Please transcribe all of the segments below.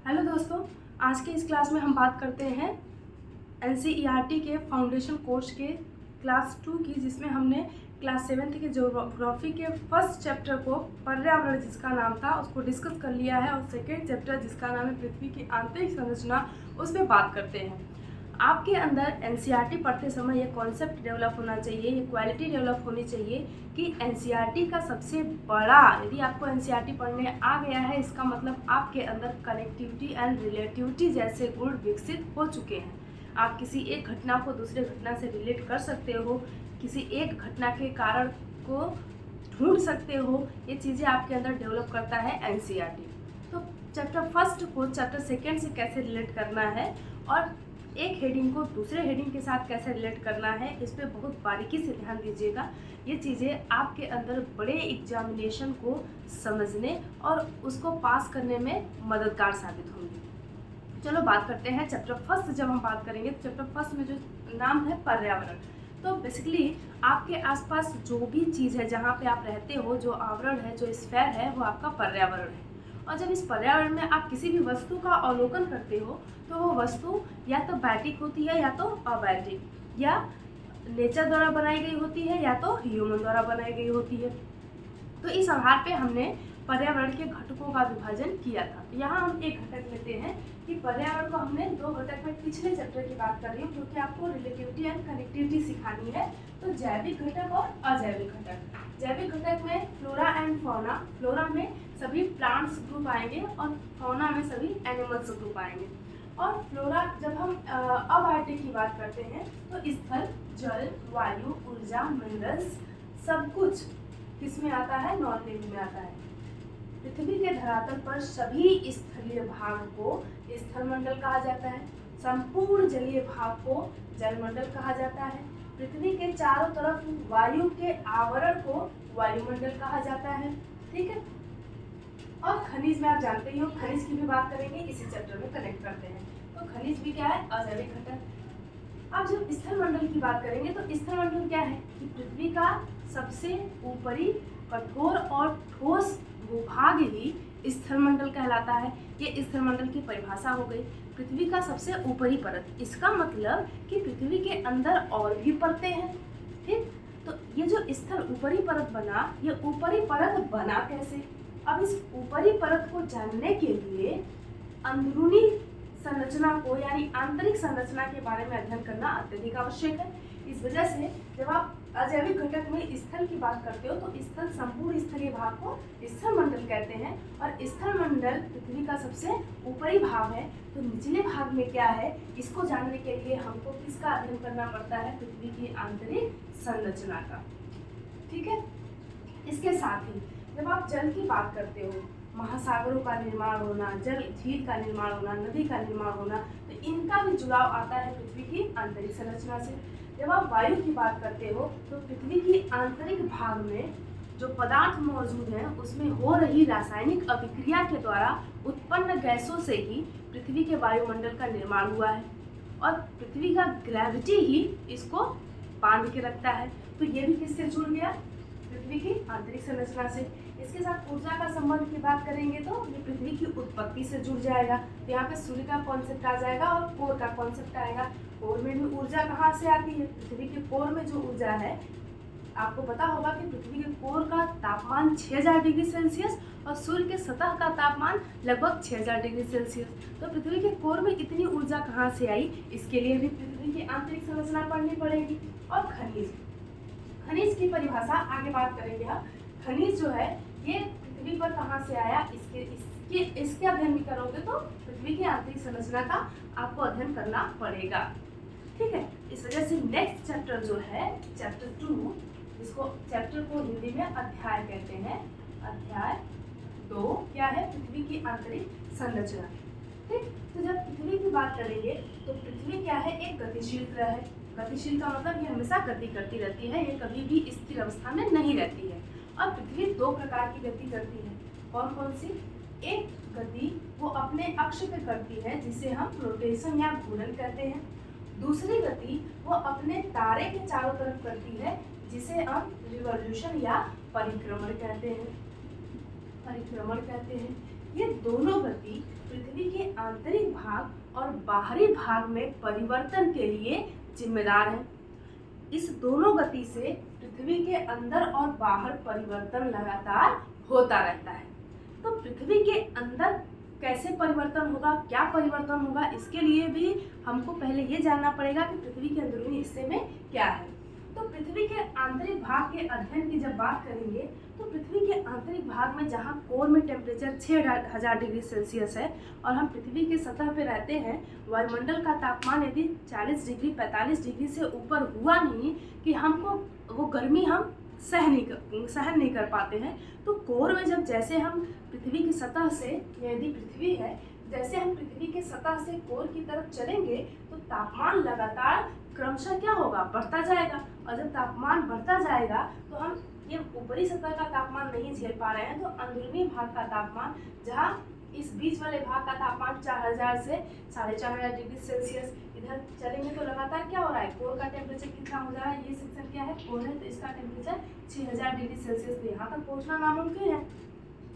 Hello दोस्तों, आज के इस क्लास में हम बात करते हैं एनसीईआरटी के फाउंडेशन कोर्स के क्लास 2 की, जिसमें हमने क्लास 7 के ज्योग्राफी के फर्स्ट चैप्टर को पर्यावरण जिसका नाम था उसको डिस्कस कर लिया है, और सेकेंड चैप्टर जिसका नाम है पृथ्वी की आंतरिक संरचना, उसमें बात करते हैं। आपके अंदर एनसीईआरटी पढ़ते समय ये कॉन्सेप्ट डेवलप होना चाहिए, ये क्वालिटी डेवलप होनी चाहिए कि एनसीईआरटी का सबसे बड़ा, यदि आपको एनसीईआरटी पढ़ने आ गया है, इसका मतलब आपके अंदर कनेक्टिविटी एंड रिलेटिविटी जैसे गुण विकसित हो चुके हैं। आप किसी एक घटना को दूसरे घटना से रिलेट कर सकते हो, किसी एक घटना के कारण को ढूंढ सकते हो, ये चीज़ें आपके अंदर डेवलप करता है एनसीईआरटी। तो चैप्टर फर्स्ट को चैप्टर सेकेंड से कैसे रिलेट करना है और एक हेडिंग को दूसरे हेडिंग के साथ कैसे रिलेट करना है, इस पर बहुत बारीकी से ध्यान दीजिएगा। ये चीज़ें आपके अंदर बड़े एग्जामिनेशन को समझने और उसको पास करने में मददगार साबित होंगी। चलो बात करते हैं चैप्टर फर्स्ट। जब हम बात करेंगे तो चैप्टर फर्स्ट में जो नाम है पर्यावरण, तो बेसिकली आपके आसपास जो भी चीज़ है, जहाँ पे आप रहते हो, जो आवरण है, जो स्फेयर है, वो आपका पर्यावरण है। और जब इस पर्यावरण में आप किसी भी वस्तु का अवलोकन करते हो तो वो वस्तु या तो बैटिक होती है या तो अबैटिक, या नेचर द्वारा बनाई गई होती है या तो ह्यूमन द्वारा बनाई गई होती है। तो इस आधार पे हमने पर्यावरण के घटकों का विभाजन किया था। तो यहाँ हम एक घटक लेते हैं कि पर्यावरण को हमने दो घटक में पिछले चैप्टर की बात कर रही हूँ, क्योंकि आपको रिलेटिविटी एंड कनेक्टिविटी सिखानी है। तो जैविक घटक और अजैविक घटक। जैविक घटक में फ्लोरा एंड फौना, फ्लोरा में सभी प्लांट्स ग्रुप आएंगे और फौना में सभी एनिमल्स ग्रुप आएंगे। और फ्लोरा, जब हम अबायोटिक की बात करते हैं तो स्थल, जल, वायु, ऊर्जा, मिनरल्स, सब कुछ किसमें आता है? नॉन लिविंग में आता है। पृथ्वी के धरातल पर सभी स्थलीय भाग को स्थलमंडल कहा जाता है। संपूर्ण जलीय भाग को जलमंडल कहा जाता है। पृथ्वी के चारों तरफ वायु के आवरण को वायुमंडल कहा जाता है। ठीक है। और खनिज में आप जानते ही हो, खनिज की भी बात करेंगे, इसी चैप्टर में कनेक्ट करते हैं। तो खनिज भी क्या है? अजैविक घटक। अब जब स्थलमंडल की बात करेंगे तो स्थलमंडल क्या है कि पृथ्वी का सबसे ऊपरी कठोर और ठोस भूभाग ही स्थलमंडल कहलाता है। ये स्थलमंडल की परिभाषा हो गई, पृथ्वी का सबसे ऊपरी परत। इसका मतलब कि पृथ्वी के अंदर और भी परतें हैं। ठीक, तो ये जो स्थल ऊपरी परत बना, ये ऊपरी परत बना कैसे? अब इस ऊपरी परत को जानने के लिए अंदरूनी संरचना को, यानी आंतरिक संरचना के बारे में अध्ययन करना अत्यधिक आवश्यक है। इस वजह से जब आप अजैविक घटक में स्थल की बात करते हो तो स्थल, संपूर्ण स्थलीय भाग को स्थलमंडल कहते हैं। और स्थलमंडल पृथ्वी का सबसे ऊपरी भाग है। तो निचले भाग में क्या है, इसको जानने के लिए हमको किसका अध्ययन करना पड़ता है? पृथ्वी की आंतरिक संरचना का। ठीक है। इसके साथ ही जब आप जल की बात करते हो, महासागरों का निर्माण होना, जल झील का निर्माण होना, नदी का निर्माण होना, तो इनका भी जुड़ाव आता है पृथ्वी की आंतरिक संरचना से। जब आप वायु की बात करते हो तो पृथ्वी की आंतरिक भाग में जो पदार्थ मौजूद हैं उसमें हो रही रासायनिक अभिक्रिया के द्वारा उत्पन्न गैसों से ही पृथ्वी के वायुमंडल का निर्माण हुआ है। और पृथ्वी का ग्रेविटी ही इसको बांध के रखता है। तो ये भी किससे जुड़ गया? पृथ्वी की आंतरिक संरचना से। इसके साथ ऊर्जा का संबंध की बात करेंगे तो ये पृथ्वी की उत्पत्ति से जुड़ जाएगा। तो यहाँ पे सूर्य का कॉन्सेप्ट आ जाएगा और कोर का कॉन्सेप्ट आएगा। कोर में भी ऊर्जा कहाँ से आती है? पृथ्वी के कोर में जो ऊर्जा है, आपको पता होगा कि पृथ्वी के कोर का तापमान 6000 डिग्री सेल्सियस और सूर्य के सतह का तापमान लगभग 6000 डिग्री सेल्सियस। तो पृथ्वी के कोर में इतनी ऊर्जा कहाँ से आई? इसके लिए भी पृथ्वी की आंतरिक संरचना पढ़नी पड़ेगी। और खनिज, खनिज की परिभाषा आगे बात करेंगे हम। खनिज जो है ये पृथ्वी पर कहाँ से आया, इसके अध्ययन भी करोगे तो पृथ्वी की आंतरिक संरचना का आपको अध्ययन करना पड़ेगा। ठीक है। इस वजह से नेक्स्ट चैप्टर जो है चैप्टर 2, जिसको चैप्टर को हिंदी में अध्याय कहते हैं, अध्याय 2 क्या है? पृथ्वी की आंतरिक संरचना। ठीक। तो जब पृथ्वी की बात करेंगे तो पृथ्वी क्या है? एक गतिशील ग्रह है। गतिशील का मतलब ये हमेशा गति करती रहती है, ये कभी भी स्थिर अवस्था में नहीं रहती है। और पृथ्वी दो प्रकार की गति करती है। कौन कौन सी? एक गति वो अपने अक्ष पे करती है, जिसे हम रोटेशन या घूर्णन कहते हैं। दूसरी गति वो अपने तारे के चारों तरफ करती है, जिसे हम रिवॉल्यूशन या परिक्रमण कहते हैं। परिक्रमण कहते हैं। ये दोनों गति पृथ्वी के आंतरिक भाग और बाहरी भाग में परिवर्तन के लिए जिम्मेदार है। इस दोनों गति से पृथ्वी के अंदर और बाहर परिवर्तन लगातार होता रहता है। तो पृथ्वी के अंदर कैसे परिवर्तन होगा, क्या परिवर्तन होगा, इसके लिए भी हमको पहले ये जानना पड़ेगा कि पृथ्वी के अंदरूनी हिस्से में क्या है। तो पृथ्वी के आंतरिक भाग के अध्ययन की जब बात करेंगे तो पृथ्वी के आंतरिक भाग में जहाँ कोर में टेम्परेचर 6000 डिग्री सेल्सियस है और हम पृथ्वी की सतह पे रहते हैं, वायुमंडल का तापमान यदि 40 डिग्री 45 डिग्री से ऊपर हुआ नहीं कि हमको वो गर्मी हम सहन नहीं कर पाते हैं। तो कोर में जब जैसे हम पृथ्वी की सतह से, यदि पृथ्वी है, जैसे हम पृथ्वी के सतह से कोर की तरफ चलेंगे तो तापमान लगातार क्रमशः क्या होगा, बढ़ता जाएगा। और जब तापमान बढ़ता जाएगा तो हम ये ऊपरी सतह का तापमान नहीं झेल पा रहे हैं, तो अंदरूनी भाग का तापमान, जहाँ इस बीच वाले भाग का तापमान 4000 से 4500 डिग्री सेल्सियस, इधर चलेंगे तो लगातार क्या हो रहा है, कोर का टेम्परेचर कितना हो जा रहा है, ये सेक्शन क्या है, कोर है, तो इसका टेम्परेचर 6000 डिग्री सेल्सियस पे यहाँ तक पहुँचना नामुमकिन है।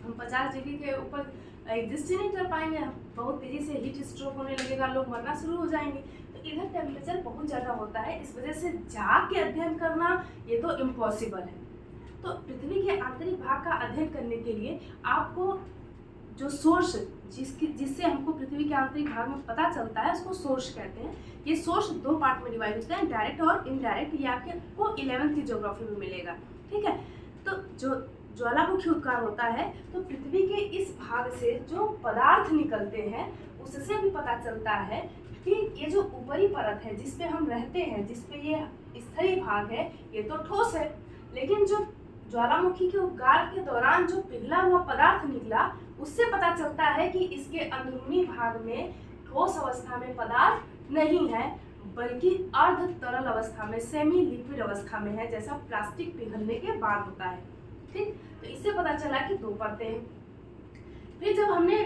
हम 50 डिग्री के ऊपर एग्जिस्ट ही नहीं कर पाएंगे, हम बहुत तेजी से हीट स्ट्रोक होने लगेगा, लोग मरना शुरू हो जाएंगे। तो इधर टेम्परेचर बहुत ज़्यादा होता है, इस वजह से जाग के अध्ययन करना ये तो इम्पॉसिबल है। तो पृथ्वी के आंतरिक भाग का अध्ययन करने के लिए आपको जो सोर्स जिससे हमको पृथ्वी के आंतरिक भाग में पता चलता है उसको सोर्स कहते हैं। ये सोर्स दो पार्ट में डिवाइड होते हैं, डायरेक्ट और इनडायरेक्ट। ये आपको 11वीं की ज्योग्राफी में मिलेगा, ठीक है। तो जो ज्वालामुखी उद्गार होता है तो पृथ्वी के इस भाग से जो पदार्थ निकलते हैं उससे भी पता चलता है कि ये जो ऊपरी परत है जिस पे हम रहते हैं, जिस पे ये स्थलीय भाग है, ये तो ठोस है, लेकिन जो ज्वालामुखी के उद्गार के दौरान जो पिघला हुआ पदार्थ निकला उससे पता चलता है कि इसके अंदरूनी भाग में ठोस अवस्था में पदार्थ नहीं है, बल्कि अर्ध तरल अवस्था में, सेमी लिक्विड अवस्था में है, जैसा प्लास्टिक पिघलने के बाद होता है, ठीक। तो इससे पता चला कि दो परतें हैं। फिर जब हमने,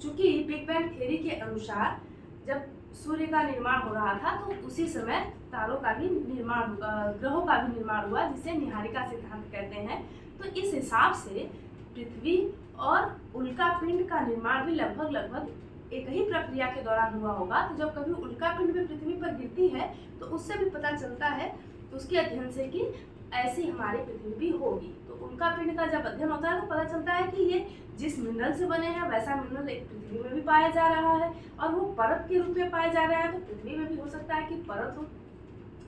चूंकि बिग बैंग थ्योरी के अनुसार जब सूर्य का निर्माण हो रहा था तो उसी समय तारों का भी निर्माण, ग्रहों का भी निर्माण हुआ, जिसे निहारिका सिद्धांत कहते हैं। तो इस हिसाब से पृथ्वी और उल्का पिंड का निर्माण भी लगभग एक ही प्रक्रिया के दौरान हुआ होगा। तो जब कभी उल्का पिंड भी पृथ्वी पर गिरती है तो उससे भी पता चलता है, तो उसके अध्ययन से, कि ऐसी हमारी पृथ्वी भी होगी। तो उल्का पिंड का जब अध्ययन होता है तो पता चलता है कि ये जिस मिनरल से बने हैं वैसा मिनरल एक पृथ्वी में भी पाया जा रहा है और वो परत के रूप में पाया जा रहा है, तो पृथ्वी में भी हो सकता है कि परत हो।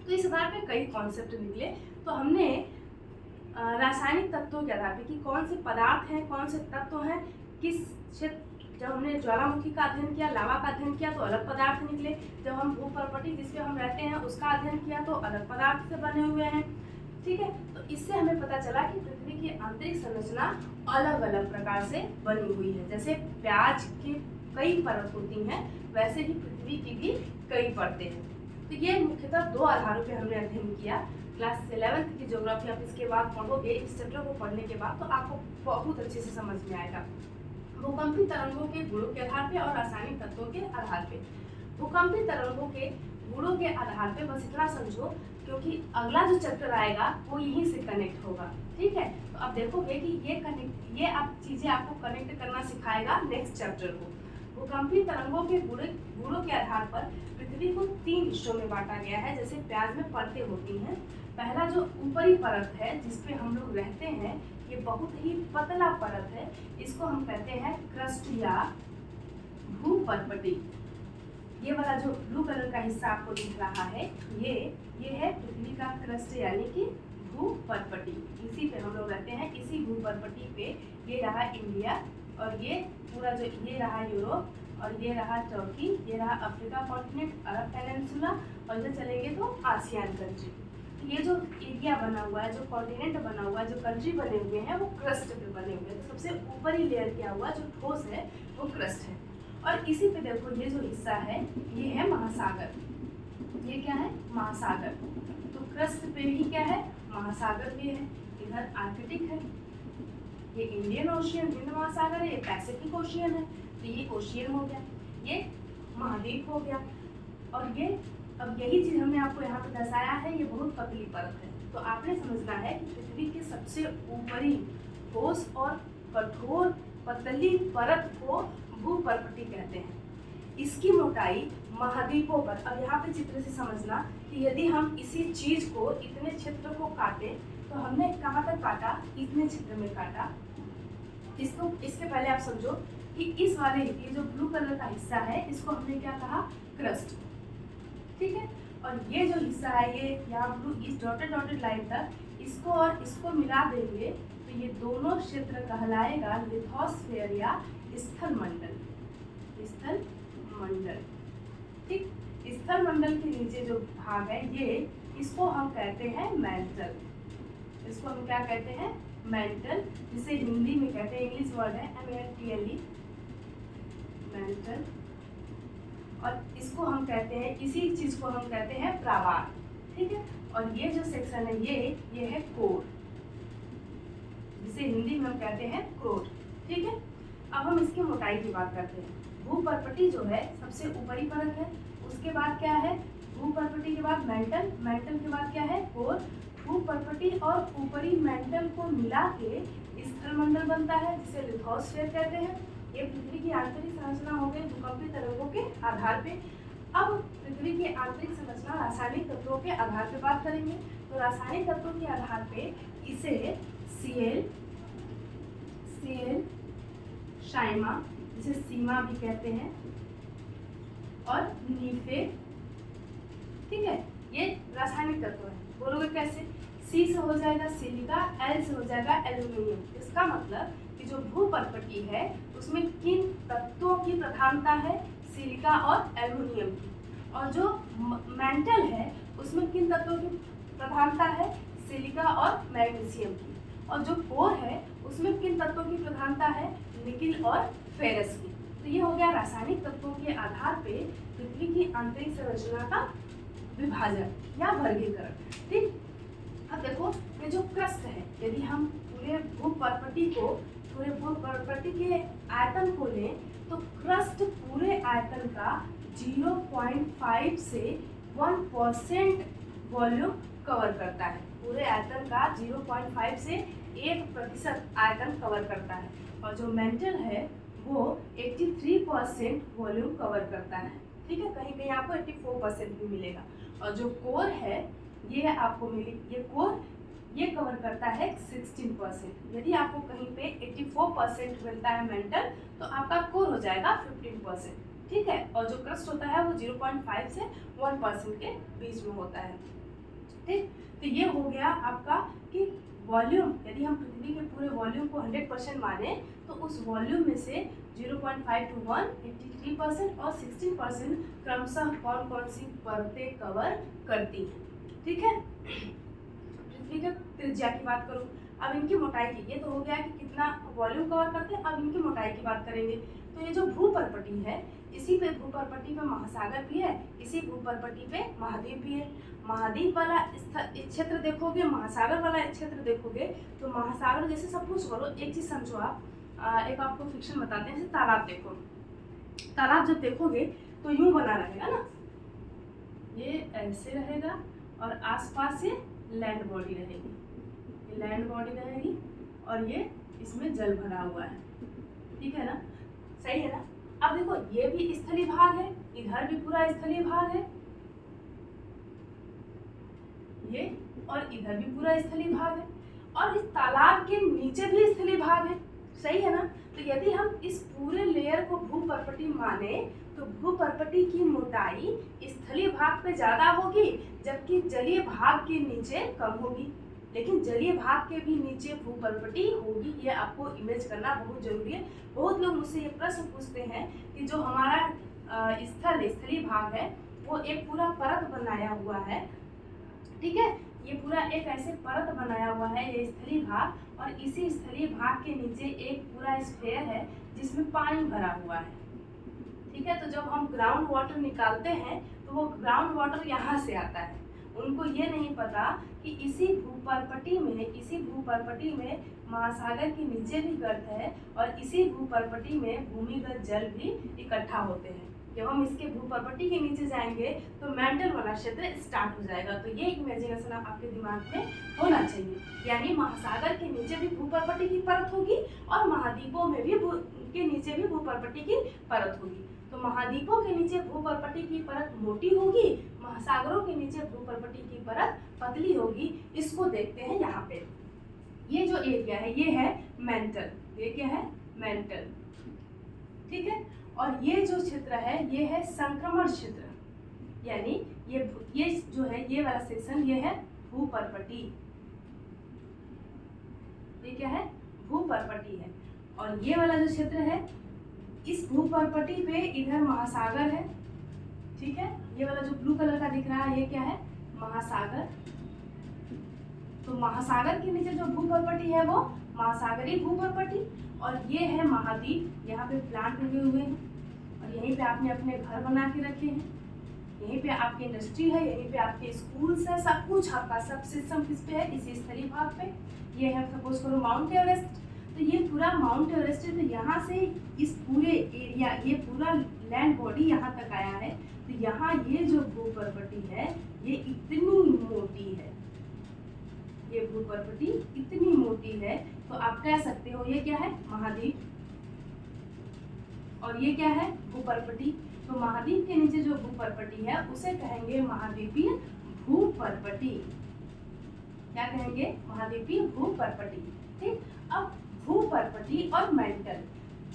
तो इस आधार पे कई कॉन्सेप्ट निकले। तो हमने रासायनिक तत्वों के आधार पे कि कौन से पदार्थ हैं, कौन से तत्व हैं, किस क्षेत्र, जब हमने ज्वालामुखी का अध्ययन किया, लावा का अध्ययन किया तो अलग पदार्थ निकले। जब हम भूपर्पटी जिसपे हम रहते हैं उसका अध्ययन किया तो अलग पदार्थ से बने हुए हैं, ठीक है। तो इससे हमें पता चला कि पृथ्वी की आंतरिक संरचना अलग अलग प्रकार से बनी हुई है। जैसे प्याज की कई परत होती हैं, वैसे ही पृथ्वी की भी कई परतें हैं। तो ये मुख्यतः दो आधारों पे हमने अध्ययन किया। क्लास 11th की ज्योग्राफी आप इसके बाद पढ़ोगे, इस चैप्टर को पढ़ने के बाद, तो आपको बहुत अच्छे से समझ में आएगा। भूकंपी तरंगों के गुणों के आधार पे और रासायनिक तत्वों के आधार पे। भूकंपी तरंगों के गुणों के आधार पे बस इतना समझो, क्योंकि अगला जो चैप्टर आएगा वो यहीं से कनेक्ट होगा, ठीक है। तो आप देखोगे कि ये आप चीजें आपको कनेक्ट करना सिखाएगा नेक्स्ट चैप्टर को। भूकंपी तरंगों के गुणों के आधार पर पृथ्वी को 3 हिस्सों में बांटा गया है। जैसे प्याज में परतें होती हैं, पहला जो ऊपरी परत है जिसपे हम लोग रहते हैं, ये बहुत ही पतला परत है, इसको हम कहते हैं क्रस्ट या भूपर्पटी। ये वाला जो ब्लू कलर का हिस्सा आपको दिख रहा है, ये है पृथ्वी का क्रस्ट यानी कि भूपर्पटी। इसी पे हम लोग रहते हैं। इसी भूपर्पटी पे ये रहा इंडिया, और ये पूरा जो ये रहा यूरोप, और ये रहा टर्की, ये रहा अफ्रीका कॉन्टिनेंट, अरब पेनिनसुला, और इधर चलेंगे तो आसियान कंट्री। तो ये जो एरिया बना हुआ है, जो कॉन्टिनेंट बना हुआ है, जो कंट्री बने हुए हैं, वो क्रस्ट पे बने हुए हैं। तो सबसे ऊपरी लेयर क्या हुआ, जो ठोस है वो क्रस्ट है। और इसी पे देखो ये जो हिस्सा है ये है महासागर। ये क्या है, महासागर। तो क्रस्ट पे भी क्या है, महासागर भी है। इधर आर्कटिक है, ये इंडियन ओशियन, हिंद महासागर है, ये पैसिफिक ओशियन है। तो ये ओशियन हो गया, ये महाद्वीप हो गया। और ये अब यही चीज हमने आपको यहाँ पे दर्शाया है, ये बहुत पतली परत है। तो आपने समझना है कि पृथ्वी के सबसे ऊपरी ठोस और कठोर पतली परत को भूपर्पटी कहते हैं। इसकी मोटाई महाद्वीपों पर, अब यहाँ पे चित्र से समझना कि यदि हम इसी चीज को, इतने क्षेत्र को काटे, तो हमने कहाँ तक काटा, इतने क्षेत्र में काटा। इसको, इसके पहले आप समझो कि इस वाले, ये जो ब्लू कलर का हिस्सा है, इसको हमने क्या कहा, क्रस्ट, ठीक है। और ये जो हिस्सा है, ये यहाँ ब्लू, इस डॉटेड डॉटेड लाइन तक, इसको और इसको मिला देंगे तो ये दोनों क्षेत्र कहलाएगा लिथोस्फीयर या स्थल मंडल। स्थल मंडल, ठीक। स्थल मंडल के नीचे जो भाग है ये, इसको हम कहते हैं मैंटल। इसको हम क्या कहते हैं, मैंटल, जिसे हिंदी में कहते हैं, इंग्लिश वर्ड है MANTLE, मैंटल। और इसको हम कहते हैं, इसी चीज को हम कहते हैं प्रावार, ठीक है। और ये जो सेक्शन है ये है कोर, जिसे हिंदी में हम कहते हैं क्रोट, ठीक है। अब हम इसकी मोटाई की बात करते हैं। भूपर्पटी जो है सबसे ऊपरी परत है, उसके बाद क्या है, भूपर्पटी के बाद मेंटल, मेंटल के बाद क्या है, कोर। भूपर्पटी और ऊपरी मेंटल को मिला के स्थलमंडल बनता है, जिसे लिथोस्फीयर कहते हैं। ये पृथ्वी की आंतरिक संरचना हो गई भूकंपीय तरंगों के आधार पे। अब पृथ्वी की आंतरिक संरचना रासायनिक तत्वों के आधार पे बात करेंगे। तो रासायनिक तत्वों के आधार पे इसे Cl, शाइमा, जिसे सीमा भी कहते हैं, और नीफे, ठीक है। ये रासायनिक तत्व है। बोलोगे कैसे, C से हो जाएगा सिलिका, L से हो जाएगा एल्यूमिनियम। इसका मतलब कि जो भूपर्पटी है उसमें किन तत्वों की प्रधानता है, सिलिका और एल्यूमिनियम की। और जो मेंटल है उसमें किन तत्वों की प्रधानता है, सिलिका और मैग्नीशियम की। और जो कोर है उसमें किन तत्वों की प्रधानता है, निकिल और फेरस की। तो ये हो गया रासायनिक तत्वों के आधार पे पृथ्वी की आंतरिक संरचना का विभाजन या वर्गीकरण, ठीक। अब देखो ये जो क्रस्ट है, यदि हम पूरे भूपर्पटी के आयतन को लें तो क्रस्ट पूरे आयतन का 0.5 से 1% वॉल्यूम कवर करता है। पूरे आयतन का 0.5 से 1% आयतन कवर करता है। और जो मेंटल है वो 83% वॉल्यूम कवर करता है, ठीक है। कहीं कहीं आपको 84% भी मिलेगा। और जो कोर है ये आपको मिली, ये कोर ये कवर करता है 16%। यदि आपको कहीं पे 84% मिलता है मेंटल, तो आपका कोर हो जाएगा 15%, ठीक है। और जो क्रस्ट होता है वो 0.5 से 1% के बीच में होता है, ठीक। तो ये हो गया आपका कि वॉल्यूम, यदि हम पृथ्वी के पूरे वॉल्यूम को 100% माने तो उस वॉल्यूम में से 0.5 to 1 83% और 16% क्रमशः कौन कौन सी परतें कवर करती हैं, ठीक है। पृथ्वी के त्रिज्या की बात करूँ, अब इनकी मोटाई की, ये तो हो गया कि कितना वॉल्यूम कवर करते हैं। अब इनकी मोटाई की बात करेंगे तो ये जो भूपर्पटी है, इसी पे भूपर्पटी पे महासागर भी है, इसी भूपर्पटी पे महाद्वीप भी है। महाद्वीप वाला क्षेत्र देखोगे, महासागर वाला क्षेत्र देखोगे, तो महासागर जैसे सपोज करो, एक चीज समझो आप, एक आपको फिक्शन बताते हैं, जैसे तालाब देखो, तालाब जब देखोगे तो यूं बना रहेगा ना, ये ऐसे रहेगा और आसपास से लैंड बॉडी रहेगी, ये लैंड बॉडी रहेगी और ये इसमें जल भरा हुआ है, ठीक है ना, सही है ना। अब देखो ये भी स्थलीय भाग है, इधर भी पूरा स्थलीय भाग है, ये, और इधर भी पूरा स्थलीय भाग है, और इस तालाब के नीचे भी स्थलीय भाग है, सही है ना। तो यदि हम इस पूरे लेयर को भूपर्पटी माने तो भूपर्पटी की मोटाई स्थलीय भाग पे ज्यादा होगी, जबकि जलीय भाग के नीचे कम होगी। लेकिन जलीय भाग के भी नीचे भूपर्पटी होगी, ये आपको इमेज करना बहुत जरूरी है। बहुत लोग मुझसे ये प्रश्न पूछते हैं कि जो हमारा स्थलीय भाग है वो एक पूरा परत बनाया हुआ है, ठीक है, ये पूरा एक ऐसे परत बनाया हुआ है ये स्थलीय भाग, और इसी स्थलीय भाग के नीचे एक पूरा स्फीयर है जिसमें पानी भरा हुआ है, ठीक है। तो जब हम ग्राउंड वाटर निकालते हैं तो वो ग्राउंड वाटर यहाँ से आता है। उनको ये नहीं पता कि इसी भूपर्पटी में महासागर के नीचे भी गर्त है और इसी भूपर्पटी में भूमिगत जल भी इकट्ठा होते हैं, जब हम इसके भूपर्पटी के नीचे जाएंगे तो मेंटल वाला क्षेत्र स्टार्ट हो जाएगा। तो ये इमेजिनेशन आपके दिमाग में होना चाहिए। यानी महासागर के नीचे भी भूपर्पटी की परत होगी और महाद्वीपों में भी के नीचे भी भूपर्पटी की परत होगी। तो महाद्वीपों के नीचे भूपर्पटी की परत मोटी होगी, महासागरों के नीचे भूपर्पटी की परत पतली होगी। इसको देखते हैं यहाँ पे। ये जो एरिया है ये है मेंटल, ये क्या है मेंटल, ठीक है। और ये जो क्षेत्र है ये है संक्रमण क्षेत्र, यानी ये जो है ये वाला सेक्शन ये है भूपर्पटी, ये क्या है भूपर्पटी है। और ये वाला जो क्षेत्र है इस भूपर्पटी पे इधर महासागर है, ठीक है। ये वाला जो ब्लू कलर का दिख रहा है ये क्या है महासागर। तो महासागर के नीचे जो भूपर्पटी है वो महासागरीय भूपर्पटी, और ये है महाद्वीप। यहाँ पे प्लांट लगे हुए हैं और यहीं पे आपने अपने घर बना के रखे हैं, यहीं पे आपकी इंडस्ट्री है, यहीं पे आपके स्कूल्स है, सब कुछ आपका सब सिस्टम किस पे है इसी स्थलीय भाग पे। ये है सपोज करो माउंट एवरेस्ट, तो ये पूरा माउंट एवरेस्ट है। तो यहाँ से इस पूरे एरिया ये पूरा लैंड बॉडी यहाँ तक आया है। तो यहाँ ये जो भूपर्पटी है ये इतनी मोटी है, ये भूपर्पटी इतनी मोटी है। तो आप कह सकते हो ये क्या है महाद्वीप और ये क्या है भूपर्पटी। तो महाद्वीप के नीचे जो भूपर्पटी है उसे कहेंगे महाद्वीपीय भूपर्पटी। क्या कहेंगे महाद्वीपीय भूपर्पटी, ठीक। अब भूपर्पटी और मेंटल,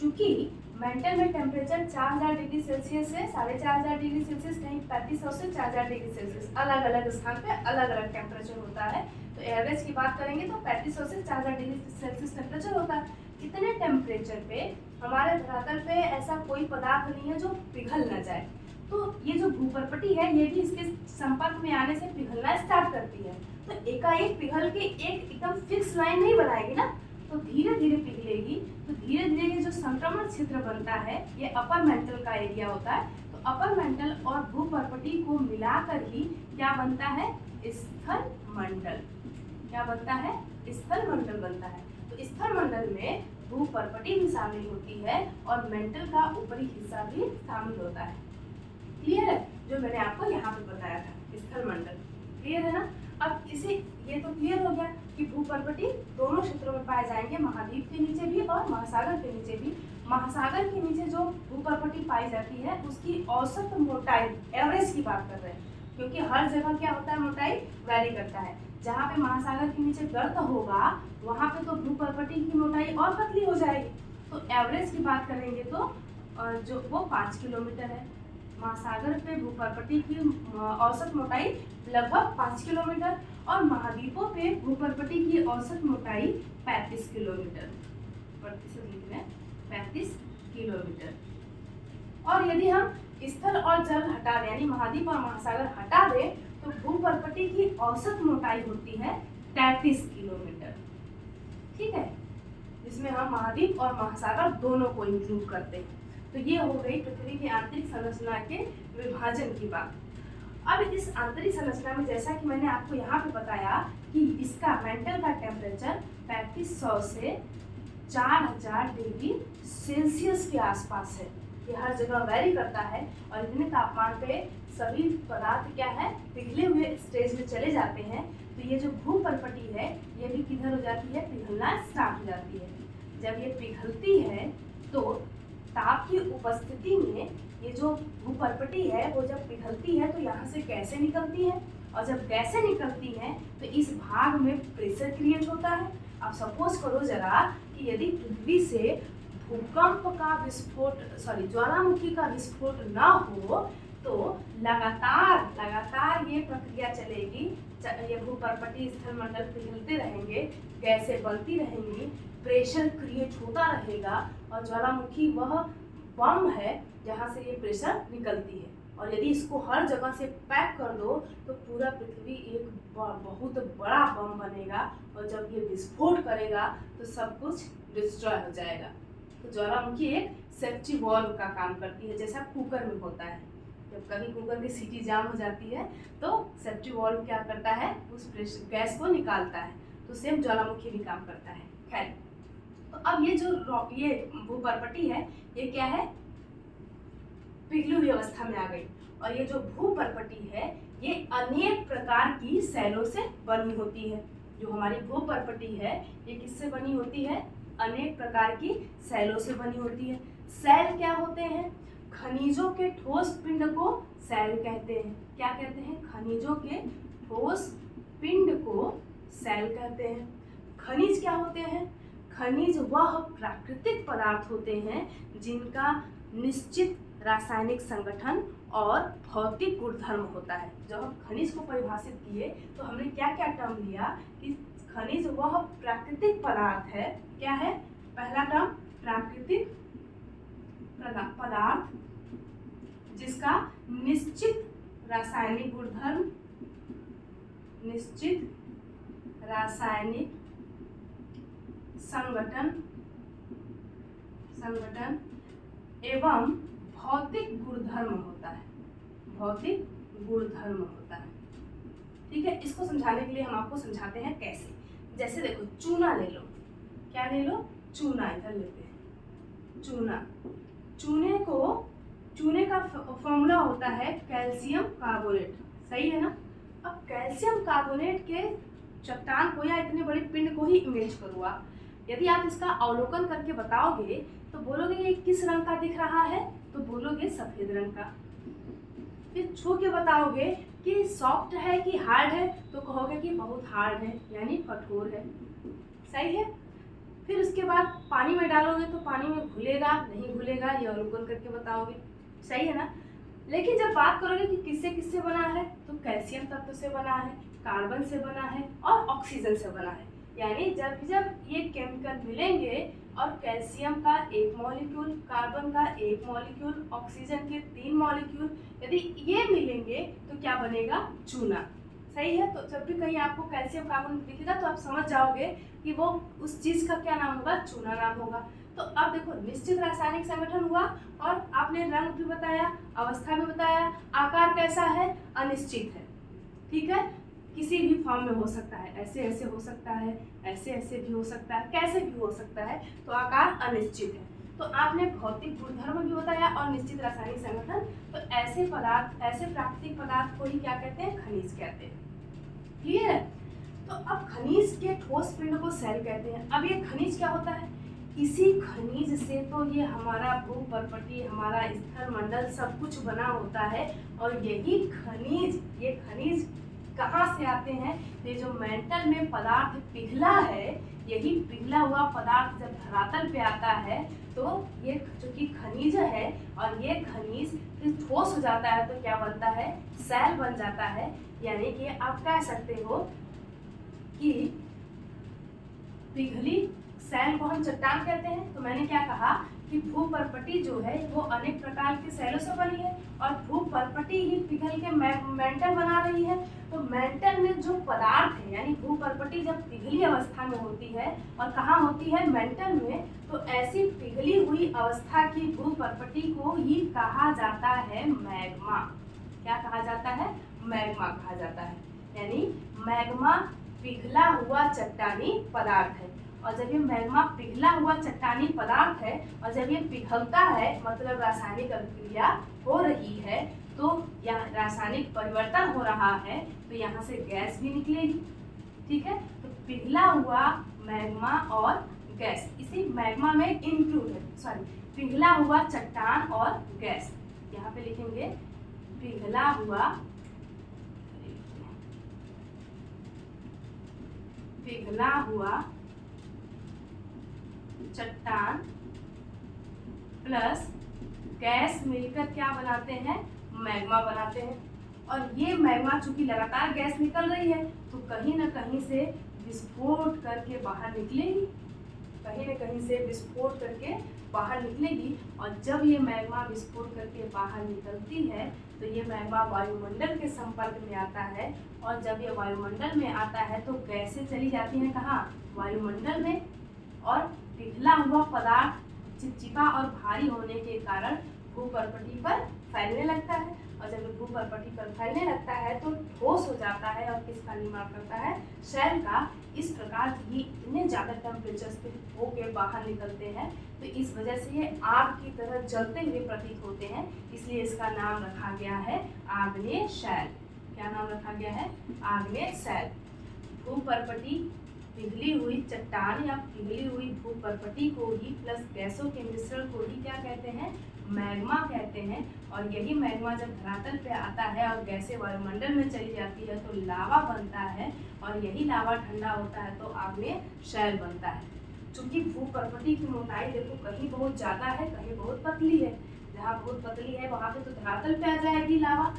चूंकि मेंटल में टेम्परेचर 4000 डिग्री सेल्सियस से 4500 डिग्री सेल्सियस, कहीं 3500 से 4000 डिग्री सेल्सियस, अलग अलग स्थान पे अलग अलग टेम्परेचर होता है। तो एवरेज की बात करेंगे तो 3500 से 4000 डिग्री सेल्सियस टेम्परेचर होता है। इतने टेम्परेचर पे हमारे धरातल पे ऐसा कोई पदार्थ नहीं है जो पिघल न जाए। तो ये जो भूपर्पटी है ये भी इसके संपर्क में आने से पिघलना स्टार्ट करती है। तो एकाएक पिघल के एकदम फिक्स लाइन नहीं बनाएगी ना, तो धीरे धीरे पिघलेगी। तो धीरे धीरे ये जो संक्रमण क्षेत्र बनता है ये अपर मेंटल का एरिया होता है। तो अपर मेंटल और भूपर्पटी को मिलाकर ही क्या बनता है स्थल मंडल। क्या बनता है स्थल मंडल बनता है। तो स्थल मंडल में भूपर्पटी भी शामिल होती है और मेंटल का ऊपरी हिस्सा भी शामिल होता है। क्लियर है जो मैंने आपको यहाँ पे बताया था स्थल मंडल, क्लियर है ना। अब इसे ये तो क्लियर हो गया कि भूपर्पटी दोनों क्षेत्रों में पाए जाएंगे, महाद्वीप के नीचे भी और महासागर के नीचे भी। महासागर के नीचे जो भूपर्पटी पाई जाती है उसकी औसत मोटाई, एवरेज की बात कर रहे हैं, क्योंकि हर जगह क्या होता है मोटाई वैरी करता है। जहाँ पे महासागर के नीचे गर्त होगा वहाँ पे तो भूपर्पटी की मोटाई और पतली हो जाएगी। तो एवरेज की बात करेंगे तो जो वो 5 किलोमीटर है। महासागर पे भूपर्पटी की औसत मोटाई लगभग 5 किलोमीटर और महाद्वीपों पे भूपर्पटी की औसत मोटाई 35 किलोमीटर, प्रतिशत लिख रहे हैं 35 किलोमीटर। और यदि हम स्थल और जल हटा दें यानी महाद्वीप और महासागर हटा दें तो भूपर्पटी की औसत मोटाई होती है 33 किलोमीटर, ठीक है, जिसमें हम महाद्वीप और महासागर दोनों को इंक्लूड करते हैं। तो ये हो गई पृथ्वी की आंतरिक संरचना के विभाजन की बात। अब इस आंतरिक संरचना में जैसा कि मैंने आपको यहाँ पे बताया कि इसका मेंटल का टेम्परेचर 3500 से 4000 डिग्री सेल्सियस के आसपास है। ये हर जगह वैरी करता है और इतने तापमान पे सभी पदार्थ क्या है पिघले हुए स्टेज में चले जाते हैं। तो ये जो भूपर्पटी है ये भी किधर हो जाती है पिघलना स्टार्ट हो जाती है। जब ये पिघलती है तो ताप की उपस्थिति में ये जो भूपर्पटी है वो जब पिघलती है तो यहाँ से गैसें निकलती हैं और जब गैसें निकलती हैं तो इस भाग में प्रेशर क्रिएट होता है। अब सपोज करो जरा कि यदि पृथ्वी से भूकंप का विस्फोट ज्वालामुखी का विस्फोट ना हो तो लगातार ये प्रक्रिया चलेगी। ये भूपर्पटी स्थल मंडल पिघलते रहेंगे, गैसें बनती रहेंगी, प्रेशर क्रिएट होता रहेगा और ज्वालामुखी वह बम है जहाँ से ये प्रेशर निकलती है। और यदि इसको हर जगह से पैक कर दो तो पूरा पृथ्वी एक बहुत बड़ा बम बनेगा और जब ये विस्फोट करेगा तो सब कुछ डिस्ट्रॉय हो जाएगा। तो ज्वालामुखी एक सेफ्टी वॉल्व का काम करती है, जैसा कुकर में होता है। जब कभी कुकर की सीटी जाम हो जाती है तो सेफ्टी वॉल्व क्या करता है उस गैस को निकालता है। तो सेम ज्वालामुखी भी काम करता है। खैर, तो अब ये जो ये भूपर्पटी है ये क्या है पिघली हुई अवस्था में आ गई। और ये जो भूपर्पटी है ये अनेक प्रकार की सेलों से बनी होती है। जो हमारी भूपर्पटी है ये किससे बनी होती है? अनेक प्रकार की सेलों से बनी होती है। सेल क्या होते हैं? खनिजों के ठोस पिंड को सेल कहते हैं। क्या कहते हैं? खनिजों के ठोस पिंड को सेल कहते हैं। खनिज क्या होते हैं? खनिज वह प्राकृतिक पदार्थ होते हैं जिनका निश्चित रासायनिक संगठन और भौतिक गुणधर्म होता है। जब हम खनिज को परिभाषित किए तो हमने क्या क्या टर्म लिया कि खनिज वह प्राकृतिक पदार्थ है। क्या है? पहला टर्म प्राकृतिक पदार्थ जिसका निश्चित रासायनिक गुणधर्म, निश्चित रासायनिक संगठन एवं भौतिक गुणधर्म होता है। भौतिक गुणधर्म होता है। ठीक है, इसको समझाने के लिए हम आपको समझाते हैं कैसे। जैसे देखो, चूना ले लो। क्या ले लो? चूना। इधर लेते हैं चूना। चूने का फॉर्मूला होता है कैल्शियम कार्बोनेट। सही है ना? अब कैल्शियम कार्बोनेट के चट्टान को या इतने बड़े पिंड को ही इमेज करो आप। यदि आप इसका अवलोकन करके बताओगे तो बोलोगे ये किस रंग का दिख रहा है? तो बोलोगे सफेद रंग का। फिर छू के बताओगे कि सॉफ्ट है कि हार्ड है, तो कहोगे कि बहुत हार्ड है, यानी कठोर है। सही है? फिर उसके बाद पानी में डालोगे तो पानी में घुलेगा नहीं घुलेगा, ये अवलोकन करके बताओगे। सही है ना? लेकिन जब बात करोगे कि किससे किससे बना है, तो कैल्शियम तत्व से बना है, कार्बन से बना है और ऑक्सीजन से बना है। यानी जब ये केमिकल मिलेंगे और कैल्शियम का एक मॉलिक्यूल, कार्बन का एक मॉलिक्यूल, ऑक्सीजन के 3 मॉलिक्यूल, यदि ये मिलेंगे तो क्या बनेगा? चूना। सही है? तो जब भी कहीं आपको कैल्शियम कार्बन दिखेगा तो आप समझ जाओगे कि वो उस चीज़ का क्या नाम होगा? चूना नाम होगा। तो अब देखो, निश्चित रासायनिक संगठन हुआ और आपने रंग भी बताया, अवस्था भी बताया, आकार कैसा है? अनिश्चित है। ठीक है? किसी भी फॉर्म में हो सकता है, ऐसे ऐसे हो सकता है, ऐसे ऐसे भी हो सकता है, कैसे भी हो सकता है, तो आकार अनिश्चित है। तो आपने भौतिक गुणधर्म भी बताया और निश्चित रासायनिक संगठन। तो ऐसे पदार्थ, ऐसे प्राकृतिक पदार्थ को ही क्या कहते हैं? खनिज कहते हैं। क्लियर है? तो अब खनिज के ठोस पिंड को सेल कहते हैं। अब ये खनिज क्या होता है? इसी खनिज से तो ये हमारा भूपर्पटी, हमारा स्थल मंडल सब कुछ बना होता है। और यही खनिज, ये खनिज कहाँ से आते हैं? ये जो मेंटल में पदार्थ पिघला है, यही पिघला हुआ पदार्थ जब धरातल पे आता है तो ये जो कि खनिज है, और ये खनिज फिर ठोस हो जाता है तो क्या बनता है? सेल बन जाता है। यानी कि आप कह सकते हो कि पिघली सेल को हम चट्टान कहते हैं। तो मैंने क्या कहा कि भूपर्पटी जो है वो अनेक प्रकार के सेलों से बनी है और भूपर्पटी ही पिघल के मेंटल बना रही है। तो मेंटल में जो पदार्थ है, यानी भूपर्पटी जब पिघली अवस्था में होती है, और कहाँ होती है? मेंटल में। तो ऐसी पिघली हुई अवस्था की भूपर्पटी को ही कहा जाता है मैग्मा। क्या कहा जाता है? मैग्मा कहा जाता है। यानी मैग्मा पिघला हुआ चट्टानी पदार्थ है। और जब ये मैग्मा पिघला हुआ चट्टानी पदार्थ है और जब ये पिघलता है, मतलब रासायनिक अभिक्रिया हो रही है, तो यहाँ रासायनिक परिवर्तन हो रहा है, तो यहाँ से गैस भी निकलेगी। ठीक है? तो पिघला हुआ मैग्मा और गैस, इसी मैग्मा में इंक्लूड है। सॉरी, पिघला हुआ चट्टान और गैस। यहाँ पे लिखेंगे पिघला हुआ चट्टान प्लस गैस मिलकर क्या बनाते हैं? मैग्मा बनाते हैं। और ये मैग्मा चूंकि लगातार गैस निकल रही है तो कहीं ना कहीं से विस्फोट करके बाहर निकलेगी, कहीं ना कहीं से विस्फोट करके बाहर निकलेगी। और जब ये मैग्मा विस्फोट करके बाहर निकलती है तो ये मैग्मा वायुमंडल के संपर्क में आता है। और जब ये वायुमंडल में आता है तो गैसें चली जाती हैं कहाँ? वायुमंडल में। और पिघला हुआ पदार्थ चिपचिपा और भारी होने के कारण भूपर्पटी पर फैलने लगता है, और जब भूपर्पटी पर फैलने लगता है तो ठोस हो जाता है और किसका निर्माण करता है, शैल का। इस प्रकार ये इतने ज़्यादा टेम्परेचर पे होके बाहर निकलते हैं, तो इस वजह से ये आग की तरह जलते हुए प्रतीत होते हैं, इसलिए इसका नाम रखा गया है आग्नेय शैल। क्या नाम रखा गया है, आग्नेय शैल। भूपर्पटी पिघली हुई चट्टान या पिघली हुई भूपर्पटी को ही प्लस गैसों के मिश्रण को ही क्या कहते हैं, मैग्मा कहते हैं। और यही मैग्मा जब धरातल पे आता है और गैसें वायुमंडल में चली जाती है तो लावा बनता है, और यही लावा ठंडा होता है तो आग्नेय शैल बनता है। चूंकि भूपर्पटी की मोटाई देखो कहीं बहुत ज़्यादा है, कहीं बहुत पतली है। जहाँ बहुत पतली है वहाँ पे तो धरातल पे आ जाएगी लावा,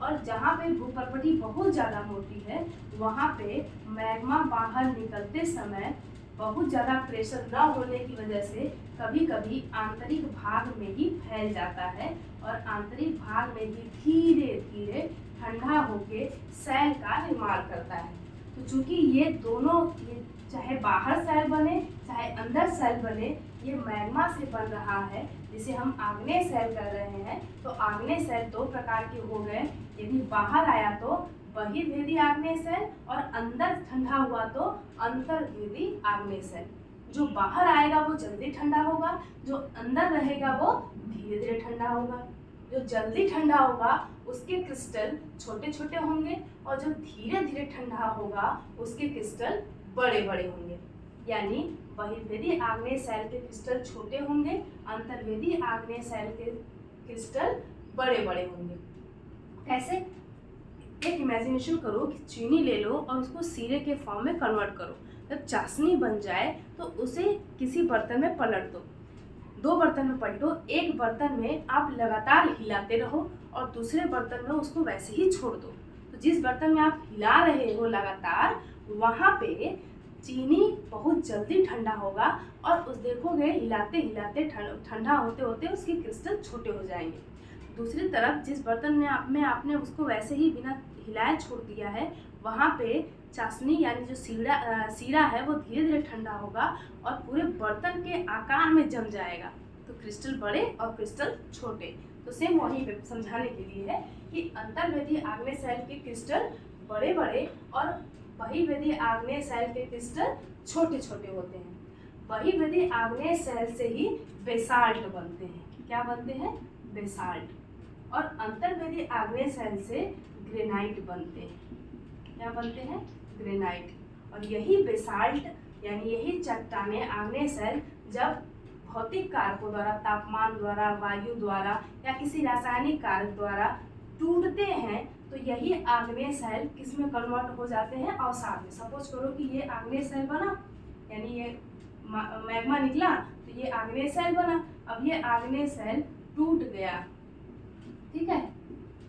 और जहाँ पे भूपर्पटी बहुत ज़्यादा मोटी है वहाँ पे मैग्मा बाहर निकलते समय बहुत ज़्यादा प्रेशर न होने की वजह से कभी कभी आंतरिक भाग में ही फैल जाता है, और आंतरिक भाग में ही धीरे धीरे ठंडा होके शैल का निर्माण करता है। तो चूंकि ये दोनों, ये चाहे बाहर शैल बने चाहे अंदर शैल बने, ये मैग्मा से बन रहा है, जिसे हम आग्नेय शैल कर रहे हैं। तो आग्नेय शैल दो प्रकार के हो गए, यदि बाहर आया तो बहिर्भेदी आग्नेय शैल, और अंदर ठंडा हुआ तो अंतर्भेदी आग्नेय शैल। जो बाहर आएगा वो जल्दी ठंडा होगा, जो अंदर रहेगा वो धीरे धीरे ठंडा होगा। जो जल्दी ठंडा होगा उसके क्रिस्टल छोटे छोटे होंगे, और जो धीरे धीरे ठंडा होगा उसके क्रिस्टल बड़े बड़े होंगे। यानी बहिर्भेदी आग्नेय शैल के क्रिस्टल छोटे होंगे, अंतर्भेदी आग्नेय शैल के क्रिस्टल बड़े बड़े होंगे। कैसे? एक इमेजिनेशन करो कि चीनी ले लो और उसको सीरे के फॉर्म में कन्वर्ट करो। जब चाशनी बन जाए तो उसे किसी बर्तन में पलट दो। दो बर्तन में पलटो, एक बर्तन में आप लगातार हिलाते रहो और दूसरे बर्तन में उसको वैसे ही छोड़ दो। तो जिस बर्तन में आप हिला रहे हो लगातार, वहाँ पे चीनी बहुत जल्दी ठंडा होगा, और उस देखोगे हिलाते हिलाते ठंडा होते होते उसके क्रिस्टल छोटे हो जाएंगे। दूसरी तरफ जिस बर्तन में आपने उसको वैसे ही बिना हिलाए छोड़ दिया है, वहाँ पे चाशनी यानी जो सीरा है वो धीरे धीरे ठंडा होगा और पूरे बर्तन के आकार में जम जाएगा, तो क्रिस्टल बड़े और क्रिस्टल छोटे। तो सेम वहीं पे समझाने के लिए है कि अंतर्भेदी आग्नेय शैल के क्रिस्टल बड़े बड़े और बहिर्भेदी आग्नेय शैल के क्रिस्टल छोटे छोटे होते हैं। बहिर्भेदी आग्नेय शैल से ही बेसाल्ट बनते हैं। क्या बनते हैं? बेसाल्ट। और अंतर्भेदी आग्नेय शैल से ग्रेनाइट बनते हैं। क्या बनते हैं? ग्रेनाइट। और यही बेसाल्ट यानी यही चट्टानें आग्नेय शैल जब भौतिक कारकों द्वारा, तापमान द्वारा, वायु द्वारा या किसी रासायनिक कारक द्वारा टूटते हैं, तो यही आग्नेय शैल किस में कन्वर्ट हो जाते हैं? अवसाद में। सपोज करो कि ये आग्नेय शैल बना, यानी ये मैग्मा निकला तो ये आग्नेय शैल बना। अब ये आग्नेय शैल टूट गया, ठीक है।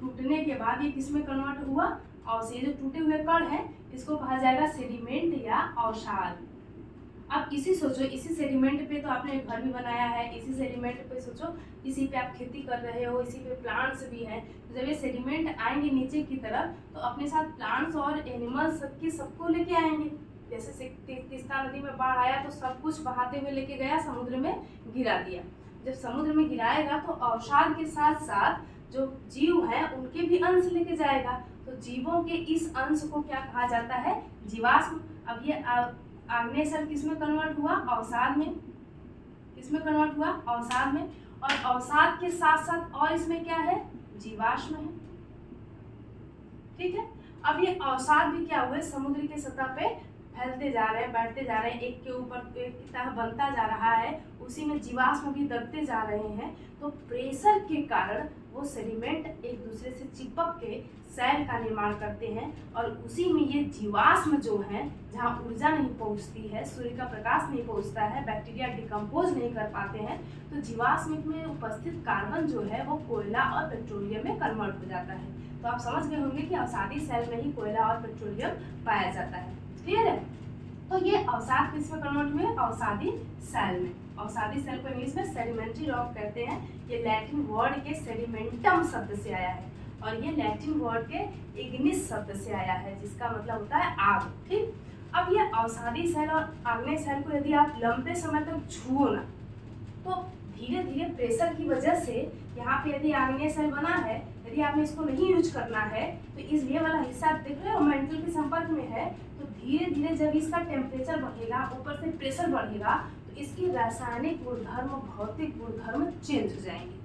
टूटने के बाद ये किस में कन्वर्ट हुआ? और ये जो टूटे हुए कण है इसको कहा जाएगा सेडिमेंट या अवसाद। अब इसी सोचो, इसी सेडिमेंट पे तो आपने घर भी बनाया है, इसी सेडिमेंट पे सोचो, इसी पे आप खेती कर रहे हो, इसी पे प्लांट्स भी हैं। तो जब ये सेडिमेंट आएंगे नीचे की तरफ तो अपने साथ प्लांट्स और एनिमल्स सबको लेके आएंगे। जैसे तीस्ता नदी में बाढ़ आया तो सब कुछ बहाते हुए लेके गया, समुद्र में गिरा दिया। जब समुद्र में गिराएगा तो अवसाद के साथ साथ जो जीव हैं उनके भी अंश लेके जाएगा। तो जीवों के इस अंश को क्या कहा जाता है? जीवाश्म। अब ये आग्नेय शैल किस में कन्वर्ट हुआ? अवसाद में। किस में कन्वर्ट हुआ? अवसाद में। और अवसाद के साथ साथ और इसमें क्या है? जीवाश्म है, ठीक है। अब ये अवसाद भी क्या हुए? समुद्र की सतह पे फैलते जा रहे हैं, बैठते जा रहे हैं, एक के ऊपर एक की तरह बनता जा रहा है, उसी में जीवाश्म भी दबते जा रहे हैं। तो प्रेशर के कारण वो सेडिमेंट एक दूसरे से चिपक के शैल का निर्माण करते हैं, और उसी में ये जीवाश्म जो है, जहाँ ऊर्जा नहीं पहुँचती है, सूर्य का प्रकाश नहीं पहुँचता है, बैक्टीरिया डिकम्पोज नहीं कर पाते हैं, तो जीवाश्म में उपस्थित कार्बन जो है वो कोयला और पेट्रोलियम में कन्वर्ट हो जाता है। तो आप समझ गए होंगे कि अवसादी शैल में ही कोयला और पेट्रोलियम पाया जाता है। क्लियर है? तो ये अवसाद किस में कन्वर्ट हुए? अवसादी शैल में। अवसादी शैल को इंग्लिश में सेडिमेंट्री रॉक कहते हैं। ये लैटिन वर्ड के सेडिमेंटम शब्द से आया है, और ये लैटिन वर्ड के इग्निस शब्द से आया है, जिसका मतलब होता है आग, ठीक। अब ये अवसादी शैल और आग्नेय शैल को यदि आप लंबे समय तक छुओ ना, तो धीरे धीरे प्रेशर की वजह से यहाँ पे यदि आग्नेय सेल बना है, यदि आपने इसको नहीं यूज करना है तो इस ये वाला हिस्सा देख रहे हो मेंटल के संपर्क में है, तो धीरे धीरे जब इसका टेम्परेचर बढ़ेगा, ऊपर से प्रेशर बढ़ेगा, तो इसकी रासायनिक गुणधर्म, भौतिक गुणधर्म चेंज हो जाएंगे।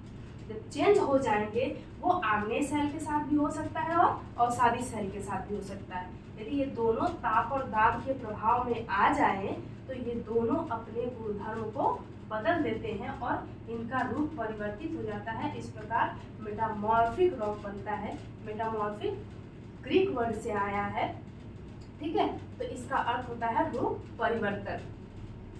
जब चेंज हो जाएंगे वो आग्नेय सेल के साथ भी हो सकता है और अवसादी सेल के साथ भी हो सकता है। यदि ये दोनों ताप और दाब के प्रभाव में आ जाएं तो ये दोनों अपने गुणधर्म को बदल देते हैं और इनका रूप परिवर्तित हो जाता है। इस प्रकार मेटामॉर्फिक रॉक बनता है। मेटामॉर्फिक ग्रीक वर्ड से आया है, ठीक है, तो इसका अर्थ होता है रूप परिवर्तन।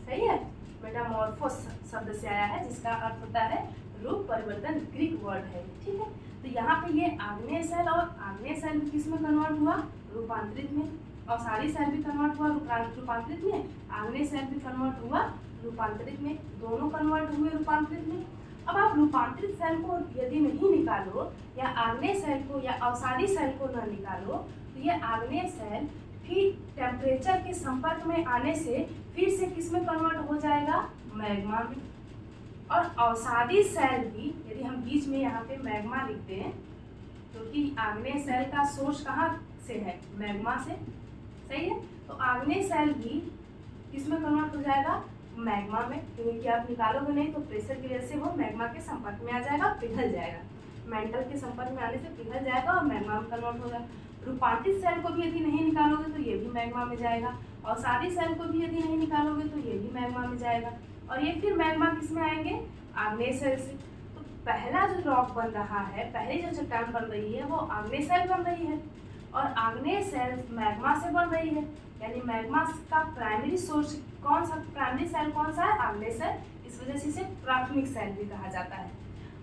सही है, मेटामॉर्फोस शब्द से आया है जिसका अर्थ होता है रूप परिवर्तन, ग्रीक वर्ड है, ठीक है। तो यहाँ पे ये आग्नेय सेल और आग्नेय सेल भी किस में कन्वर्ट हुआ, रूपांतरित में, और सारी सेल भी कन्वर्ट हुआ रूपांतरित में, आग्नेय सेल भी कन्वर्ट हुआ रूपांतरित में, दोनों कन्वर्ट हुए रूपांतरित में। अब आप रूपांतरित सेल को यदि नहीं निकालो या आग्नेय सेल को या अवसादी सेल को न निकालो तो ये आग्नेय सेल फिर टेम्परेचर के संपर्क में आने से फिर से किस में कन्वर्ट हो जाएगा, मैग्मा में। और अवसादी सेल भी, यदि हम बीच में यहाँ पे मैग्मा लिखते हैं क्योंकि तो आग्नेय सेल का सोर्स कहाँ से है, मैग्मा से, सही है। तो आग्नेय सेल भी किसमें कन्वर्ट हो जाएगा, मैग्मा में, क्योंकि आप निकालोगे नहीं तो प्रेशर की वजह से वो मैग्मा के संपर्क में आ जाएगा, पिघल जाएगा, मेंटल के संपर्क में आने से पिघल जाएगा और मैग्मा में कन्वर्ट होगा। रूपांतरित सेल को भी यदि नहीं निकालोगे तो ये भी मैग्मा में जाएगा, और सादी सेल को भी यदि नहीं निकालोगे तो ये भी मैग्मा में जाएगा, और ये फिर मैग्मा किस में आएंगे, आग्नेय सेल से। तो पहला जो रॉक बन रहा है, पहली जो चट्टान बन रही है वो आग्नेय सेल बन रही है, और आग्नेय सेल मैग्मा से बन रही है, यानी मैग्मा का प्राइमरी सोर्स कौन सा, प्राइमरी सेल कौन सा है, आग्नेय सेल। इस वजह से इसे प्राथमिक सेल भी कहा जाता है।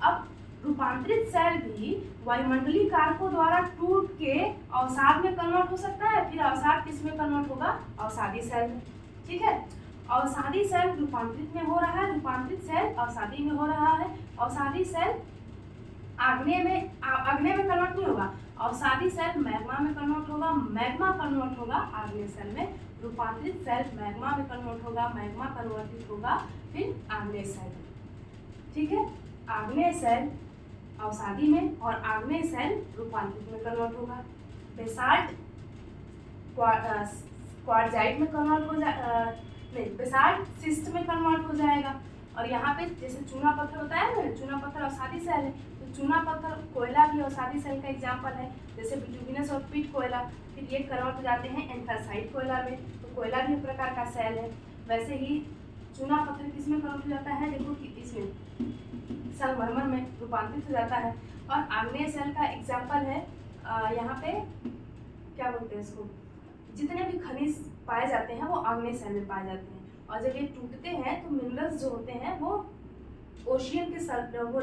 अब रूपांतरित सेल भी वायुमंडलीय कारकों द्वारा टूट के अवसाद में कन्वर्ट हो सकता है, फिर अवसाद किस में कन्वर्ट होगा, अवसादी सेल में, ठीक है। अवसादी सेल रूपांतरित में हो रहा है, रूपांतरित सेल अवसादी में हो रहा है, अवसादी सेल आग्नेय में कन्वर्ट नहीं होगा, अवसादी सेल मैग्मा में कन्वर्ट होगा, मैग्मा कन्वर्ट होगा आग्नेय सेल में, रूपांतरित सेल मैग्मा में कन्वर्ट होगा, मैग्मा कन्वर्टित होगा फिर आग्नेय सेल में, ठीक है। आग्नेय सेल अवसादी में और आग्नेय सेल रूपांतरित में कन्वर्ट होगा। बेसाल्ट क्वार्जाइट में कन्वर्ट हो नहीं, बेसाल्ट सिस्ट में कन्वर्ट हो जाएगा। और यहाँ पे जैसे चूना पत्थर होता है ना, चूना पत्थर अवसादी सेल है, तो चूना पत्थर कोयला भी अवसादी सेल का एग्जाम्पल है, जैसे बिटुमिनस और पिट कोयला, फिर ये कन्वर्ट हो जाते हैं एंथ्रासाइट कोयला में, तो कोयला भी एक प्रकार का सेल है। वैसे ही चूना पत्थर किस में कन्वर्ट हो जाता है, देखो कि इसमें संगमरमर में रूपांतरित हो जाता है। और आग्नेय सेल का एग्जाम्पल है यहाँ पे क्या बोलते हैं इसको, जितने भी खनिज पाए जाते हैं वो आग्नेय सेल में पाए जाते हैं, और जब ये टूटते हैं तो मिनरल्स जो होते हैं वो ओशियन के वो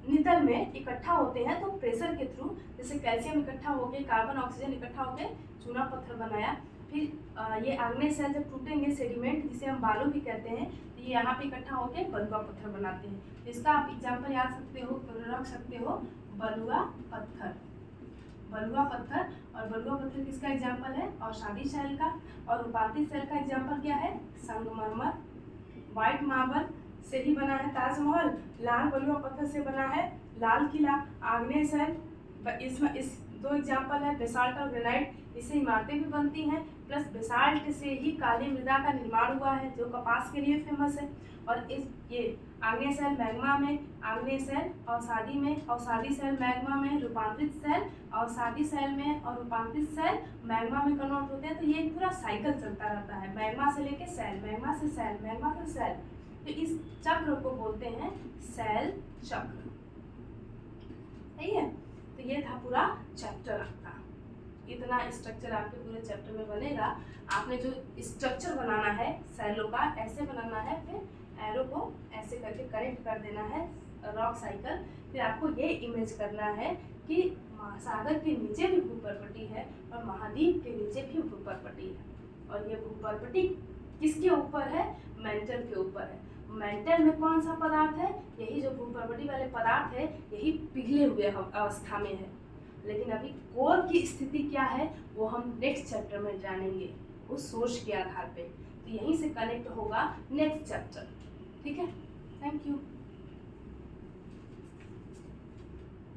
नितल में इकट्ठा होते हैं, तो प्रेशर के थ्रू जैसे कैल्शियम इकट्ठा होकर, कार्बन ऑक्सीजन इकट्ठा होकर चूना पत्थर बनाया। फिर ये आग्नेय सेल जब टूटेंगे, सेडिमेंट जिसे हम बालू भी कहते हैं, तो ये यहाँ पे इकट्ठा होकर बलुआ पत्थर बनाते हैं। तो इसका आप एग्जाम्पल याद रख सकते हो, बलुआ पत्थर, बलुआ पत्थर। और बलुआ पत्थर किसका एग्जाम्पल है, अवसादी सेल का। और रूपांतरित सेल का एग्जाम्पल क्या है, संगमरमर, व्हाइट मार्बल से ही बना है ताजमहल, लाल बलुआ पत्थर से बना है लाल किला। आग्नेय सेल, इसमें इस दो एग्जाम्पल है, बेसाल्ट और ग्रेनाइट, इससे इमारतें भी बनती हैं, प्लस बेसाल्ट से ही काली मृदा का निर्माण हुआ है जो कपास के लिए फेमस है। और ये आग्नेय सेल मैग्मा में, आग्नेय सेल अवसादी में, अवसादी सेल मैग्मा में, रूपांतरित सेल अवसादी सेल में और रूपांतरित सेल मैग्मा में कन्वर्ट होते हैं। तो ये एक पूरा साइकिल चलता रहता है, मैग्मा से लेके सेल, मैग्मा से सेल, मैग्मा से सेल। तो इस चक्र को बोलते हैं सेल चक्र, सही है। तो ये था पूरा चैप्टर आपका, इतना स्ट्रक्चर आपके पूरे चैप्टर में बनेगा। आपने जो स्ट्रक्चर बनाना है सेलों का, ऐसे बनाना है, फिर एरो को ऐसे करके कनेक्ट कर देना है रॉक साइकिल। फिर आपको ये इमेज करना है कि महासागर के नीचे भी भूपर्पटी है और महाद्वीप के नीचे भी भूपर्पटी है, और ये भूपर्पटी किसके ऊपर है, मेंटल के ऊपर है। मेंटल में कौन सा पदार्थ है, यही जो भूपर्पटी वाले पदार्थ है, यही पिघले हुए अवस्था में है। लेकिन अभी कोर की स्थिति क्या है वो हम नेक्स्ट चैप्टर में जानेंगे, उस सोर्स के आधार पे। तो यहीं से कनेक्ट होगा नेक्स्ट चैप्टर, ठीक है। Thank you.